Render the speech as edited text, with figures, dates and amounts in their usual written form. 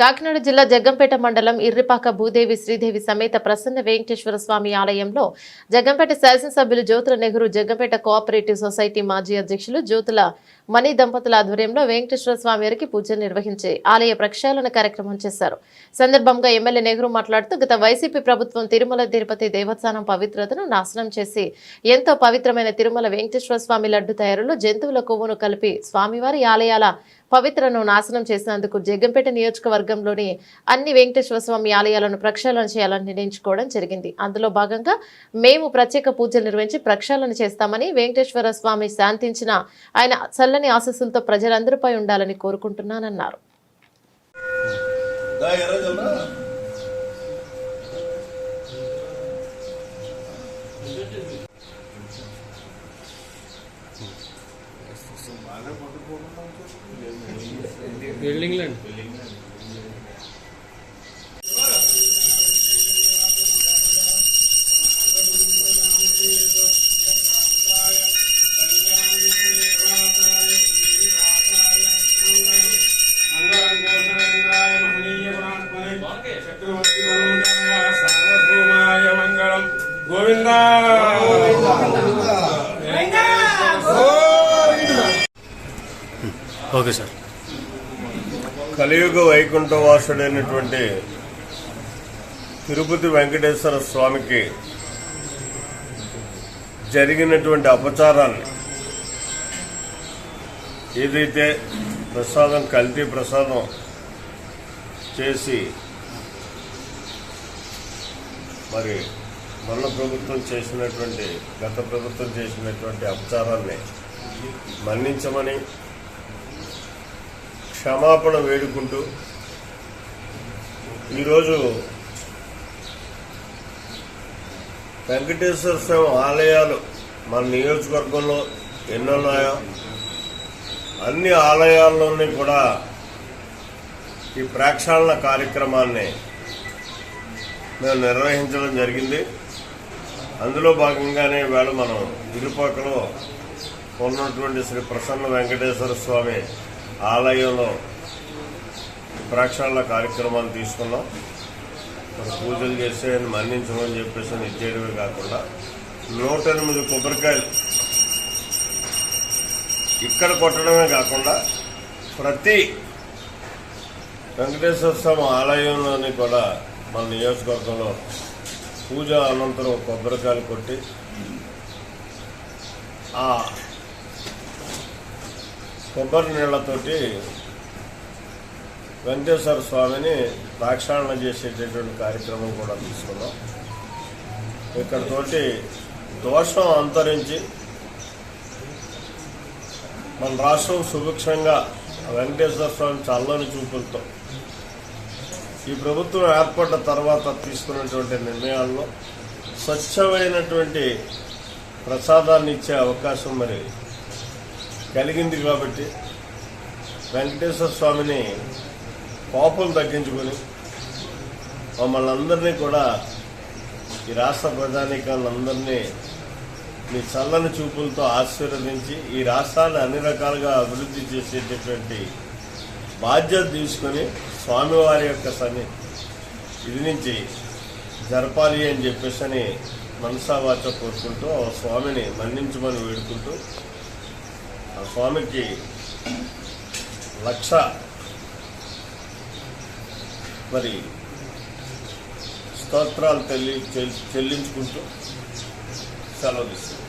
కాకినాడ జిల్లా జగ్గంపేట మండలం ఇర్రిపాక భూదేవి శ్రీదేవి సమేత ప్రసన్న వెంకటేశ్వర స్వామి ఆలయంలో జగ్గంపేట శాసనసభ్యులు జ్యోతుల నెహ్రూ జగ్గంపేట కోఆపరేటివ్ సొసైటీ మాజీ అధ్యక్షులు జ్యోతుల మణి దంపతుల ఆధ్వర్యంలో వెంకటేశ్వర స్వామి వారికి పూజలు నిర్వహించి ఆలయ ప్రక్షాళన కార్యక్రమం చేశారు. సందర్భంగా ఎమ్మెల్యే నెహ్రూ మాట్లాడుతూ గత వైసీపీ ప్రభుత్వం తిరుమల తిరుపతి దేవస్థానం పవిత్రతను నాశనం చేసి ఎంతో పవిత్రమైన తిరుమల వెంకటేశ్వర స్వామి లడ్డు తయారులో జంతువుల కొవ్వును కలిపి స్వామివారి ఆలయాల పవిత్రను నాశనం చేసినందుకు జగ్గంపేట నియోజకవర్గంలోని అన్ని వెంకటేశ్వర స్వామి ఆలయాలను ప్రక్షాళన చేయాలని నిర్ణయించుకోవడం జరిగింది. అందులో భాగంగా మేము ప్రత్యేక పూజలు నిర్వహించి ప్రక్షాళన చేస్తామని, వెంకటేశ్వర స్వామి శాంతించిన ఆయన చల్లని ఆశీస్సులతో ప్రజలందరిపై ఉండాలని కోరుకుంటున్నానన్నారు. Building land Govinda okay sir. కలియుగ వైకుంఠవాసుడైనటువంటి తిరుపతి వెంకటేశ్వర స్వామికి జరిగినటువంటి అపచారాన్ని, ఏదైతే ప్రసాదం కల్తీ ప్రసాదం చేసి మరి మొన్న ప్రభుత్వం చేసినటువంటి, గత ప్రభుత్వం చేసినటువంటి అపచారాన్ని మన్నించమని క్షమాపణ వేడుకుంటూ ఈరోజు వెంకటేశ్వర స్వామి ఆలయాలు మన నియోజకవర్గంలో ఎన్నున్నాయో అన్ని ఆలయాల్లోని కూడా ఈ ప్రక్షాళన కార్యక్రమాన్ని మేము నిర్వహించడం జరిగింది. అందులో భాగంగానే వేళ మనం ఇరుపాకలో ఉన్నటువంటి శ్రీ ప్రసన్న వెంకటేశ్వర స్వామి ఆలయంలో ప్రక్షాళన కార్యక్రమాన్ని తీసుకున్నాం. పూజలు చేసి ఆయన మన్నించమని చెప్పేసి ఇచ్చేయడమే కాకుండా 108 కొబ్బరికాయలు ఇక్కడ కొట్టడమే కాకుండా ప్రతి వెంకటేశ్వర స్వామి ఆలయంలోని కూడా మన నియోజకవర్గంలో పూజ అనంతరం కొబ్బరికాయలు కొట్టి ఆ కొబ్బరి నీళ్లతోటి వెంకటేశ్వర స్వామిని ప్రక్షాళన చేసేటటువంటి కార్యక్రమం కూడా తీసుకున్నాం. ఇక్కడతోటి దోషం అంతరించి మన రాష్ట్రం సుభిక్షంగా వెంకటేశ్వర స్వామి చల్లని చూపులతో ఈ ప్రభుత్వం ఏర్పడ్డ తర్వాత తీసుకున్నటువంటి నిర్ణయాల్లో స్వచ్ఛమైనటువంటి ప్రసాదాన్ని ఇచ్చే అవకాశం మరి కలిగింది. కాబట్టి వెంకటేశ్వర స్వామిని కోపం తగ్గించుకొని మమ్మల్ని అందరినీ కూడా, ఈ రాష్ట్ర ప్రజానీకాలందరినీ మీ చల్లని చూపులతో ఆశీర్వదించి ఈ రాష్ట్రాన్ని అన్ని రకాలుగా అభివృద్ధి చేసేటటువంటి బాధ్యత తీసుకొని స్వామివారి యొక్క ఇది నుంచి జరపాలి అని చెప్పేసి మనసావాచ కోరుకుంటూ ఆ స్వామిని మన్నించమని వేడుకుంటూ ఆ స్వామికి 1,00,000 మరి స్తోత్రాలు చెల్లించుకుంటూ సెలవు తీసుకుంటాం.